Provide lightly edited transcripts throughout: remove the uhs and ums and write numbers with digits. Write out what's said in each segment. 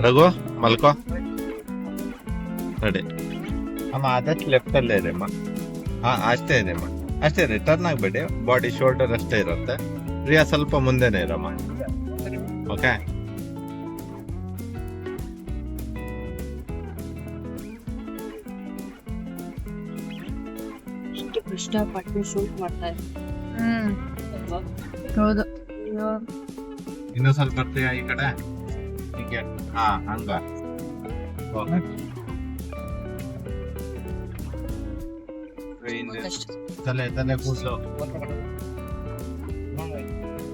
ರಘು ಮಲ್ಕೋ ರೆಡಿ ಅಮ್ಮ. ಆದಷ್ಟು ಲೆಫ್ಟ್ ಅಲ್ಲೇ ಇದೆ ಅಮ್ಮ. ಅಷ್ಟೇ ಇದೆ ಅಮ್ಮ, ಅಷ್ಟೇ ಇದೆ. ಟರ್ನ್ ಆಗ್ಬೇಡಿ, ಬಾಡಿ ಶೋಲ್ಡರ್ ಅಷ್ಟೇ ಇರುತ್ತೆ. ರಿಯಾ ಸ್ವಲ್ಪ ಮುಂದೆನೆ ಇರಮ್ಮ. ಓಕೆ, ಕೃಷ್ಣ ಪಟ್ಟಿ ಶೂಟ್ ಮಾಡ್ತಾ ಹೌದು. ಇನ್ನೂ ಸ್ವಲ್ಪ ಬರ್ತೀಯಾ ಈ ಕಡೆ? ಹೀಗೆ ಹಂಗ ತಲೆ ತಲೆ ಕೂದಲು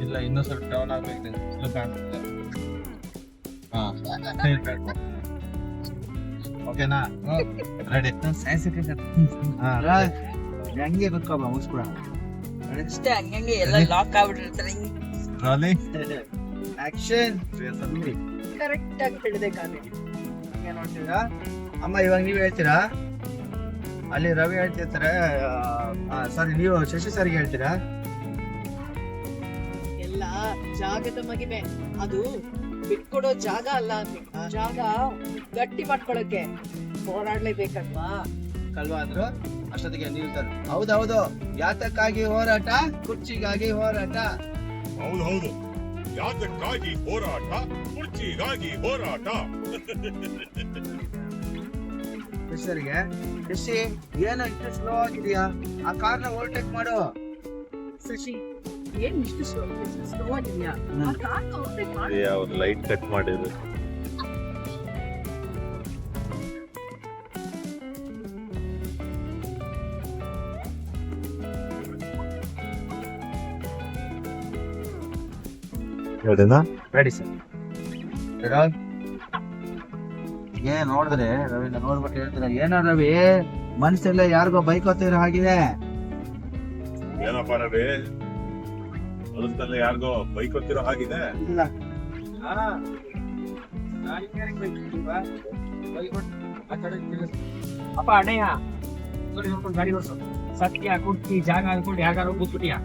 ಇಲ್ಲ, ಇನ್ನೂ ಸ್ವಲ್ಪ ಡೌನ್ ಆಗ್ಬೇಕು. ಓಕೆನಾ? ರೆಡಿ? ಹಂಗೆ ಕುತ್ಕೋಬ ಮುಗಿಸ್ಬಿಡ. ಅಷ್ಟೇ, ಹಂಗಂಗೆ ಎಲ್ಲ ಲಾಕ್ ಆಗ್ಬಿಟ್ಟಿರ್ತಾರೆ. ಆಕ್ಷನ್ ಕರೆಕ್ಟ್ ಆಗಿ ಹಿಡಿದೆ ಕಾಲಿ. ನೋಡ್ತೀರಾ ಅಮ್ಮ? ಇವಾಗ ನೀವ್ ಹೇಳ್ತೀರಾ, ಅಲ್ಲಿ ರವಿ ಹೇಳ್ತಿರ್ತಾರೆ. ಸಾರಿ, ನೀವು ಶಶಿ ಸರ್ಗೆ ಹೇಳ್ತೀರಾ. ಎಲ್ಲ ಜಾಗದ ಮಗಿಮೆ, ಅದು ಬಿಟ್ಕೊಡೋ ಜಾಗ ಅಲ್ಲ. ಜಾಗ ಗಟ್ಟಿ ಮಾಡ್ಕೊಳಕ್ಕೆ ಹೋರಾಡ್ಲೇಬೇಕಲ್ವಾ? ಕಲ್ವಾ ಅಂದ್ರು ಅಷ್ಟೊತ್ತಿಗೆ ನಿಲ್ತಾರೆ. ಹೌದೌದು, ಯಾತಕ್ಕಾಗಿ ಹೋರಾಟ? ಕುರ್ಚಿಗಾಗಿ ಹೋರಾಟ. ಹೌದು, ಯಾತಕ್ಕಾಗಿ ಹೋರಾಟ? ಕುರ್ಚಿಗಾಗಿ ಹೋರಾಟ. ಶಶಿಗೆ, ಶಶಿ ಏನೋ ಇಷ್ಟು ಸ್ಲೋ ಆಗಿದೆಯಾ? ಆ ಕಾರ್ನ ಓವರ್ಟೇಕ್ ಮಾಡು. ಶಶಿ, ಏನ್ ಇಷ್ಟು ಸ್ಲೋ ಆಗಿದ್ಯಾ? ಆ ಕಾರ್ನ overtake ಮಾಡು. ಅವ್ರು ಲೈಟ್ ಕಟ್ ಮಾಡಿದ್ರು. Ready sir. ಏನ್ ನೋಡಿದ್ರೆ ರವಿನ ನೋಡ್ಬಿಟ್ಟು ಹೇಳ್ತಾರೆ, ಏನೋ ರವಿ ಮನ್ಸೆಲ್ಲ ಯಾರಿಗೋ ಬೈಕೋತಿರೋ ಹಾಗಿದೆ. ಏನಪ್ಪ ರವಿ, ಹೊಲದಲ್ಲೇ ಯಾರಿಗೋ ಬೈಕ್ ಹೊತ್ತಿರೋ ಹಾಗಿದೆ? ಇಲ್ಲ ಅಪ್ಪ ಅಣ್ಣಯ್ಯ ನೋಡ್ಕೊಂಡು ಗಾಡಿ ಓಡಿಸು. ಸತ್ಯ ಕುಟ್ಟಿ ಜಾಗ ಅನ್ಕೊಂಡು ಯಾರು ಕೂತ್ಬಿಟ್ಟಿಯಾ?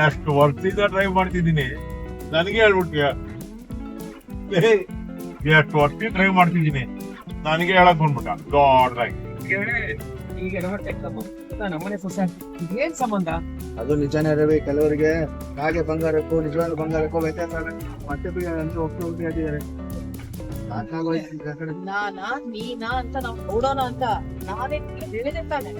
ಎಷ್ಟು ವರ್ಷದಿಂದ ಡ್ರೈವ್ ಮಾಡ್ತಿದ್ದೀನಿ, ನನಗೆ ಹೇಳ್ಬಿಟ್ಯ? ಎಷ್ಟು ವರ್ಷ ಡ್ರೈವ್ ಮಾಡ್ತಿದ್ದೀನಿ, ನನಗೆ ಹೇಳಕ್ ಬಂದ್ಬಿಟ್ಟ ದೊಡ್ಡದಾಗಿ. ಈಗ ನಮ್ಮನೆ ಸೊಸೆ ಏನ್ ಸಂಬಂಧ? ಅದು ನಿಜಾನೇ ರವಿ. ಕೆಲವರಿಗೆ ಕಾಗೆ ಬಂಗಾರಕ್ಕೂ ನಿಜವಾದ ಬಂಗಾರಕ್ಕೂ ವ್ಯತ್ಯಾಸ ಮತ್ತೆ ಹೋಗ್ತಾ ಹೇಳ್ತಿದ್ದಾರೆ. ನಾನಾ ನೀನಾ ಅಂತ ನಾವು ನೋಡೋಣ ಅಂತ ನಾನೇ ಹೇಳಿದೆ ತಾನೆ.